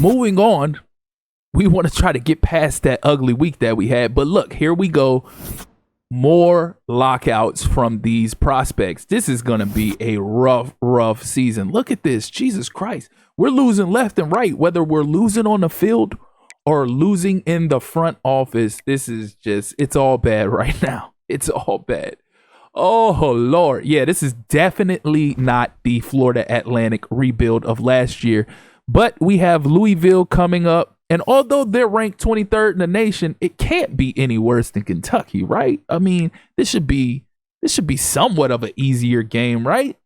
moving on, we want to try to get past that ugly week that we had. But look, here we go. More lockouts from these prospects. This is going to be a rough season. Look at this. Jesus Christ. We're losing left and right, whether we're losing on the field or losing in the front office. This is just, it's all bad right now. It's all bad. Oh, Lord. Yeah, this is definitely not the Florida Atlantic rebuild of last year. But we have Louisville coming up. And although they're ranked 23rd in the nation, it can't be any worse than Kentucky, right? I mean, this should be somewhat of an easier game, right?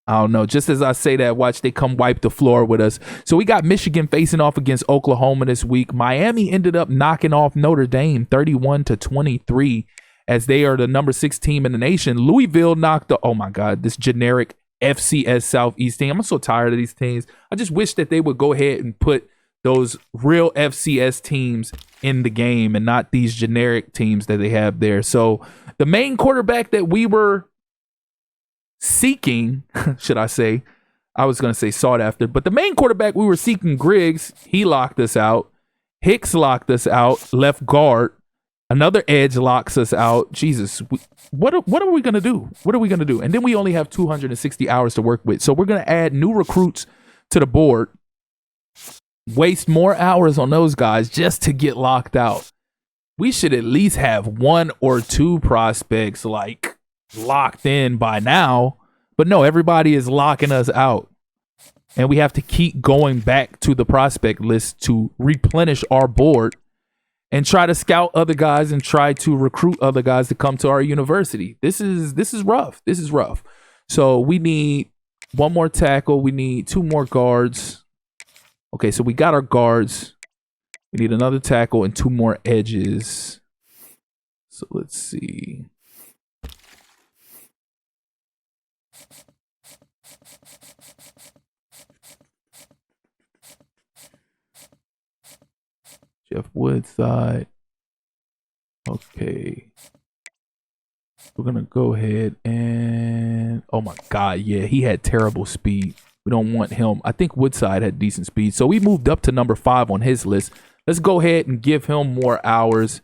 I don't know. Just as I say that, watch they come wipe the floor with us. So we got Michigan facing off against Oklahoma this week. Miami ended up knocking off Notre Dame 31-23 as they are the number 6 team in the nation. Louisville knocked the, oh my God, this generic FCS Southeast team. I'm so tired of these teams. I just wish that they would go ahead and put those real FCS teams in the game and not these generic teams that they have there. So the main quarterback that we were seeking, should I say, I was going to say sought after, but the main quarterback we were seeking, Griggs, he locked us out. Hicks locked us out, left guard. Another edge locks us out. Jesus, what are we going to do? What are we going to do? And then we only have 260 hours to work with. So we're going to add new recruits to the board, waste more hours on those guys just to get locked out. We should at least have 1 or 2 prospects like locked in by now. But no, everybody is locking us out. And we have to keep going back to the prospect list to replenish our board and try to scout other guys and try to recruit other guys to come to our university. This is rough. This is rough. So we need 1 more tackle. We need 2 more guards. Okay, so we got our guards. We need another tackle and 2 more edges. So let's see. Jeff Woodside. Okay. We're going to go ahead and... oh, my God. Yeah, he had terrible speed. We don't want him. I think Woodside had decent speed. So we moved up to number 5 on his list. Let's go ahead and give him more hours.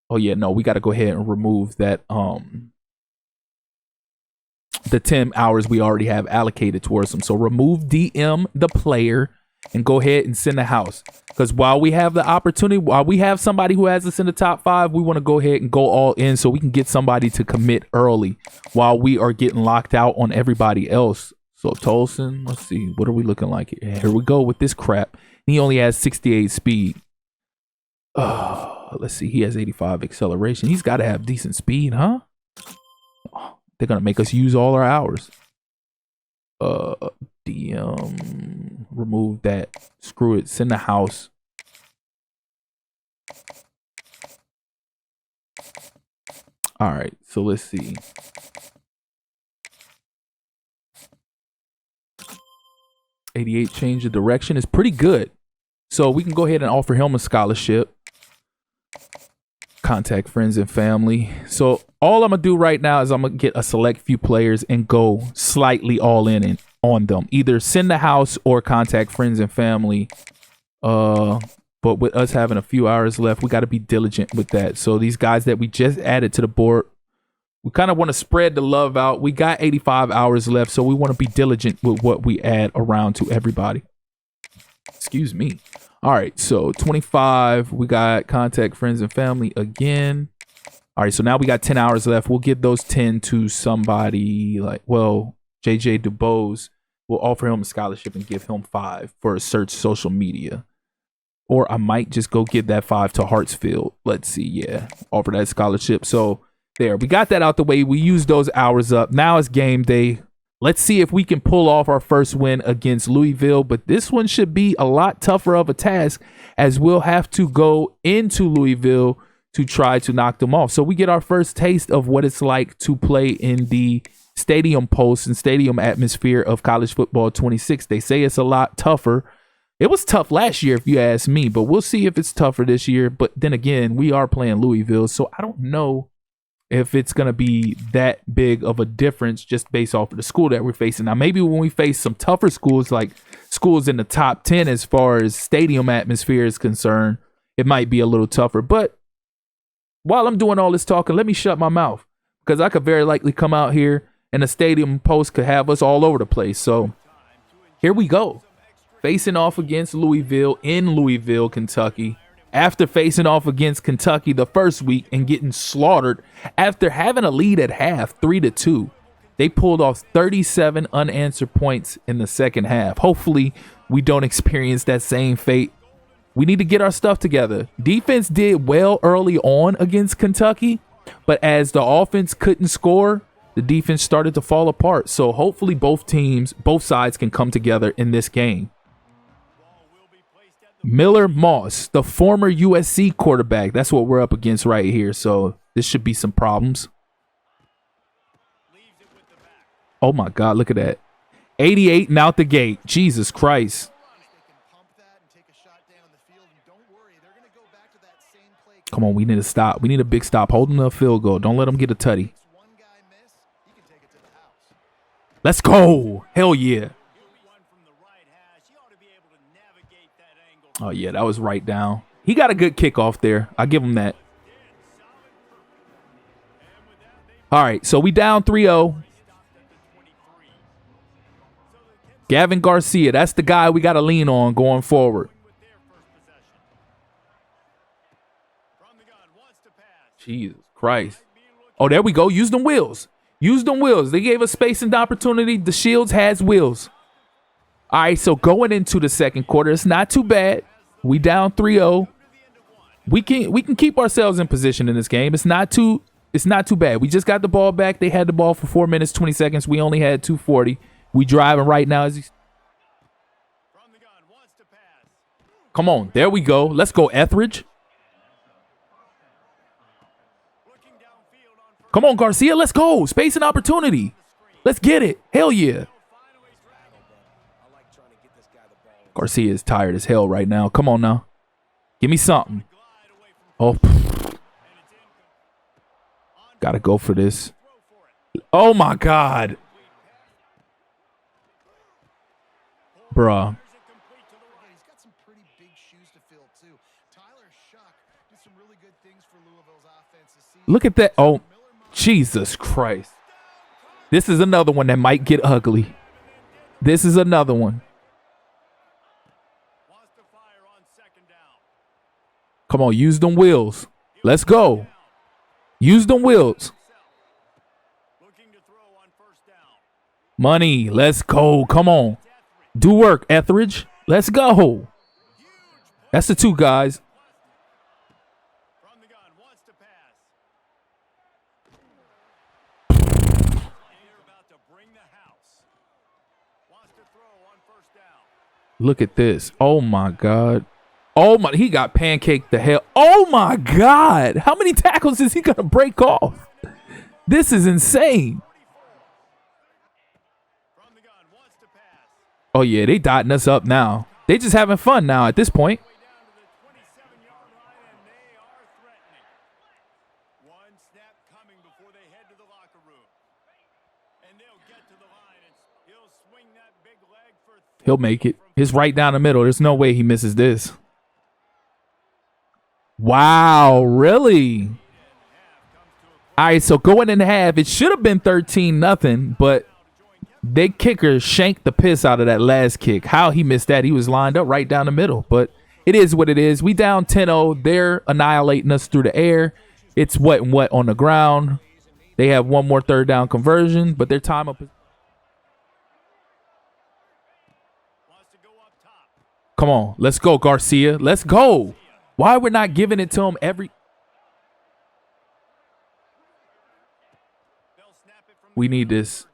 Oh, yeah. No, we got to go ahead and remove that. The 10 hours we already have allocated towards him. So remove DM, the player, and go ahead and send the house. Because while we have the opportunity, while we have somebody who has us in the top 5, we want to go ahead and go all in so we can get somebody to commit early while we are getting locked out on everybody else. So Tolson, let's see, what are we looking like here? Here we go with this crap. He only has 68 speed. Let's see, he has 85 acceleration. He's got to have decent speed, huh? Oh, they're going to make us use all our hours. DM, remove that. Screw it, send the house. All right, so let's see. $88 change of direction is pretty good. So we can go ahead and offer him a scholarship. Contact friends and family. So all I'm going to do right now is I'm going to get a select few players and go slightly all in on them. Either send the house or contact friends and family. But with us having a few hours left, we got to be diligent with that. So these guys that we just added to the board, we kind of want to spread the love out. We got 85 hours left, so we want to be diligent with what we add around to everybody. Excuse me. All right, so 25. We got contact friends and family again. All right, so now we got 10 hours left. We'll give those 10 to somebody like, well, JJ DuBose. We'll offer him a scholarship and give him 5 for a search social media. Or I might just go give that 5 to Hartsfield. Let's see, yeah, offer that scholarship. So there, we got that out the way. We used those hours up. Now it's game day. Let's see if we can pull off our first win against Louisville. But this one should be a lot tougher of a task as we'll have to go into Louisville to try to knock them off. So we get our first taste of what it's like to play in the stadium post and stadium atmosphere of college football 26. They say it's a lot tougher. It was tough last year, if you ask me, but we'll see if it's tougher this year. But then again, we are playing Louisville, so I don't know if it's going to be that big of a difference just based off of the school that we're facing. Now, maybe when we face some tougher schools like schools in the top 10 as far as stadium atmosphere is concerned, it might be a little tougher. But while I'm doing all this talking, let me shut my mouth, because I could very likely come out here and the stadium post could have us all over the place. So here we go. Facing off against Louisville in Louisville, Kentucky. After facing off against Kentucky the first week and getting slaughtered after having a lead at half, 3-2. They pulled off 37 unanswered points in the second half. Hopefully, we don't experience that same fate. We need to get our stuff together. Defense did well early on against Kentucky, but as the offense couldn't score, the defense started to fall apart. So hopefully both sides can come together in this game. Miller Moss, the former USC quarterback. That's what we're up against right here. So this should be some problems. Oh my God, look at that. 88 and out the gate. Jesus Christ. Come on, we need to stop. We need a big stop. Hold them to a field goal. Don't let them get a tutty. Let's go. Hell yeah. Oh, yeah, that was right down. He got a good kickoff there. I give him that. All right, so we down 3-0. Gavin Garcia, that's the guy we got to lean on going forward. Jesus Christ. Oh, there we go. Use them wheels. Use them wheels. They gave us space and opportunity. The Shields has wheels. All right, so going into the second quarter, it's not too bad. We down 3-0. We can keep ourselves in position in this game. It's not too bad. We just got the ball back. They had the ball for 4 minutes, 20 seconds. We only had 2:40. We driving right now. Come on. There we go. Let's go, Etheridge. Come on, Garcia. Let's go. Space and opportunity. Let's get it. Hell yeah. Garcia is tired as hell right now. Come on now. Give me something. Oh. Got to go for this. Oh, my God. Bruh. Look at that. Oh, Jesus Christ. This is another one that might get ugly. This is another one. Come on, use them wheels. Let's go. Use them wheels. Money. Let's go. Come on. Do work, Etheridge. Let's go. That's the two guys. Look at this. Oh, my God. Oh, my. He got pancaked the hell. Oh, my God. How many tackles is he going to break off? This is insane. Oh, yeah. They dotting us up now. They just having fun now at this point. He'll make it. It's right down the middle. There's no way he misses this. Wow, really? All right, so going in half, it should have been 13-0, but their kicker shanked the piss out of that last kick. How he missed that? He was lined up right down the middle, but it is what it is. We down 10-0. They're annihilating us through the air. It's wet and wet on the ground. They have one more third down conversion, but their time up. Come on, let's go, Garcia. Let's go. Why we're not giving it to him every... We need this.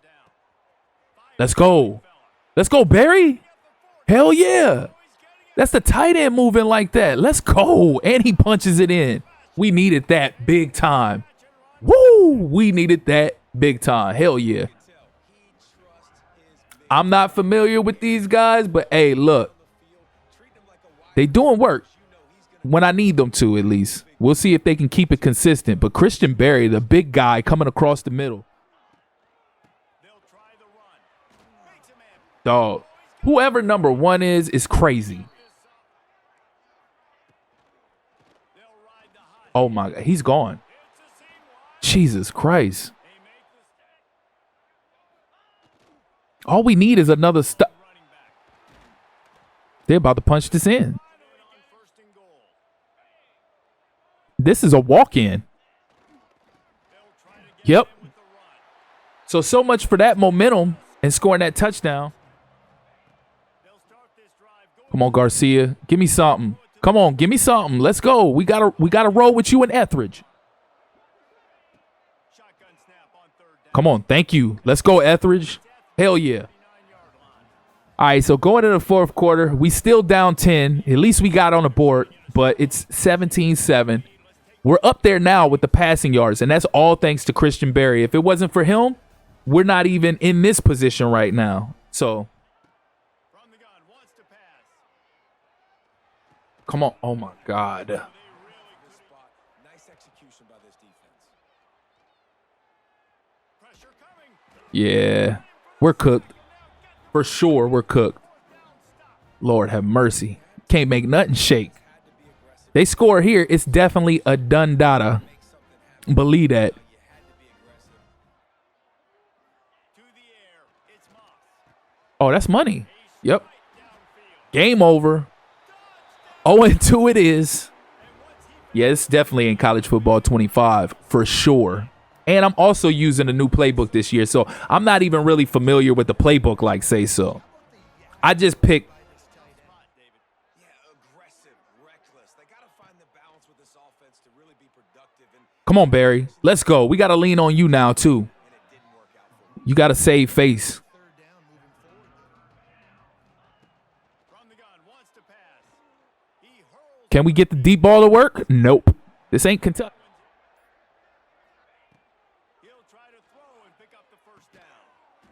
Let's go. Let's go, Barry. Hell yeah. That's the tight end moving like that. Let's go. And he punches it in. We needed that big time. Woo! We needed that big time. Hell yeah. I'm not familiar with these guys, but hey, look. They doing work when I need them to, at least. We'll see if they can keep it consistent. But Christian Barry, the big guy coming across the middle. Dog. Whoever number 1 is crazy. Oh my God, he's gone. Jesus Christ. All we need is another stop. They're about to punch this in. This is a walk-in. Yep. So much for that momentum and scoring that touchdown. Come on, Garcia. Give me something. Come on, give me something. Let's go. We gotta roll with you and Etheridge. Come on, thank you. Let's go, Etheridge. Hell yeah. All right, so going into the fourth quarter, we still down 10. At least we got on the board, but it's 17-7. We're up there now with the passing yards, and that's all thanks to Christian Berry. If it wasn't for him, we're not even in this position right now. So, come on. Oh, my God. Yeah, we're cooked. For sure, we're cooked. Lord have mercy. Can't make nothing shake. They score here. It's definitely a done data. Believe that. Oh, that's money. Yep. Game over. 0-2 it is. Yeah, it's definitely in college football 25 for sure. And I'm also using a new playbook this year, so I'm not even really familiar with the playbook like say so. I just picked. Come on, Barry. Let's go. We got to lean on you now, too. You got to save face. Can we get the deep ball to work? Nope. This ain't Kentucky.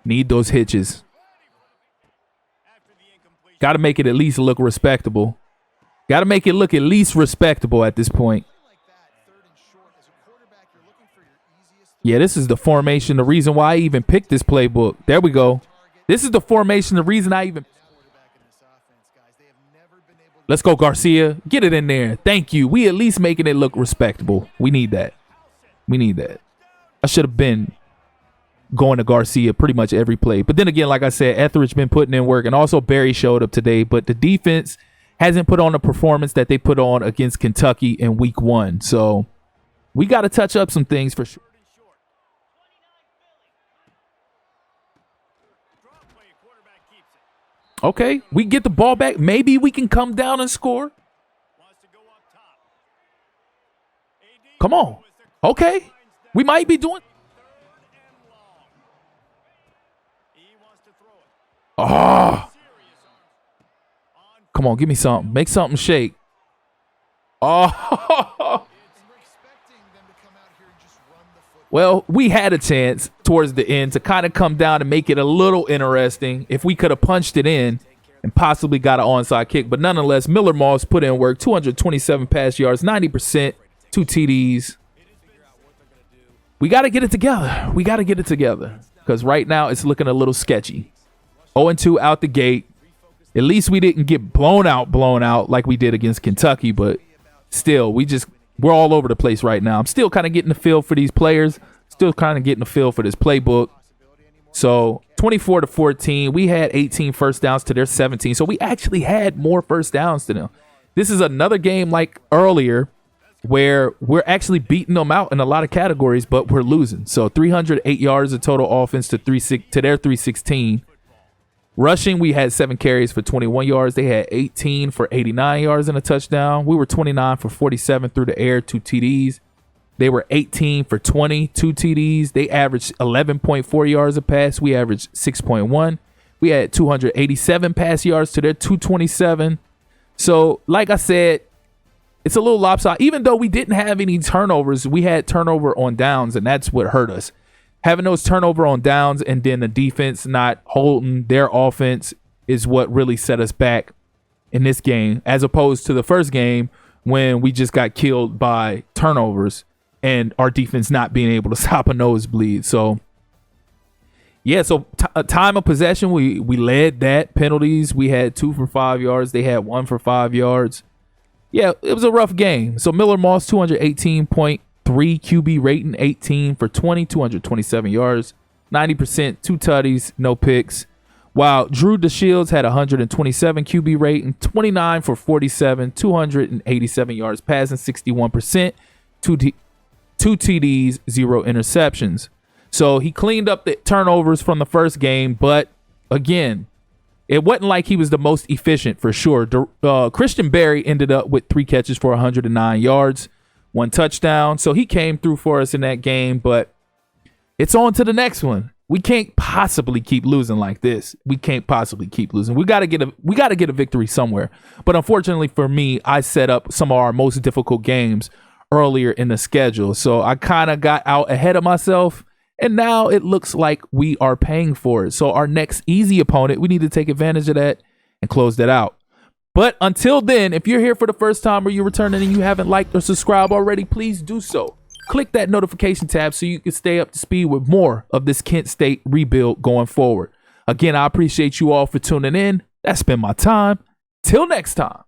Need those hitches. Got to make it at least look respectable. Got to make it look at least respectable at this point. Yeah, this is the formation. The reason why I even picked this playbook. There we go. This is the formation. The reason I even. Let's go, Garcia. Get it in there. Thank you. We at least making it look respectable. We need that. We need that. I should have been going to Garcia pretty much every play. But then again, like I said, Etheridge been putting in work, and also Barry showed up today. But the defense hasn't put on the performance that they put on against Kentucky in week 1. So we got to touch up some things for sure. Okay, we get the ball back. Maybe we can come down and score. Come on. Okay. We might be doing. Oh. Come on, give me something. Make something shake. Oh. Well, we had a chance towards the end to kind of come down and make it a little interesting if we could have punched it in and possibly got an onside kick. But nonetheless, Miller Moss put in work, 227 pass yards, 90%, 2 TDs. We got to get it together. We got to get it together because right now it's looking a little sketchy. 0-2 out the gate. At least we didn't get blown out like we did against Kentucky, but still, we're all over the place right now. I'm still kind of getting the feel for these players, still kind of getting the feel for this playbook. So 24-14, we had 18 first downs to their 17. So we actually had more first downs to them. This is another game like earlier where we're actually beating them out in a lot of categories, but we're losing. So 308 yards of total offense to their 316. Rushing, we had 7 carries for 21 yards. They had 18 for 89 yards and a touchdown. We were 29 for 47 through the air, 2 TDs. They were 18 for 20, 2 TDs. They averaged 11.4 yards a pass. We averaged 6.1. We had 287 pass yards to their 227. So, like I said, it's a little lopsided. Even though we didn't have any turnovers, we had turnover on downs, and that's what hurt us. Having those turnover on downs and then the defense not holding their offense is what really set us back in this game, as opposed to the first game when we just got killed by turnovers and our defense not being able to stop a nosebleed. So Yeah, so time of possession, we led that. Penalties, we had 2 for 5 yards. They had 1 for 5 yards. Yeah, it was a rough game. So Miller Moss, 218.3 QB rating, 18 for 20, 227 yards, 90%, 2 tutties, no picks. While Drew DeShields had 127 QB rating, 29 for 47, 287 yards passing, 61%, 2 TDs, 0 interceptions. So he cleaned up the turnovers from the first game, but again, it wasn't like he was the most efficient for sure. Christian Berry ended up with 3 catches for 109 yards, 1 touchdown. So he came through for us in that game, but it's on to the next one. We can't possibly keep losing like this. We can't possibly keep losing. We got to get a victory somewhere. But unfortunately for me, I set up some of our most difficult games earlier in the schedule. So I kind of got out ahead of myself. And now it looks like we are paying for it. So our next easy opponent, we need to take advantage of that and close that out. But until then, if you're here for the first time or you're returning and you haven't liked or subscribed already, please do so. Click that notification tab so you can stay up to speed with more of this Kent State rebuild going forward. Again, I appreciate you all for tuning in. That's been my time. Till next time.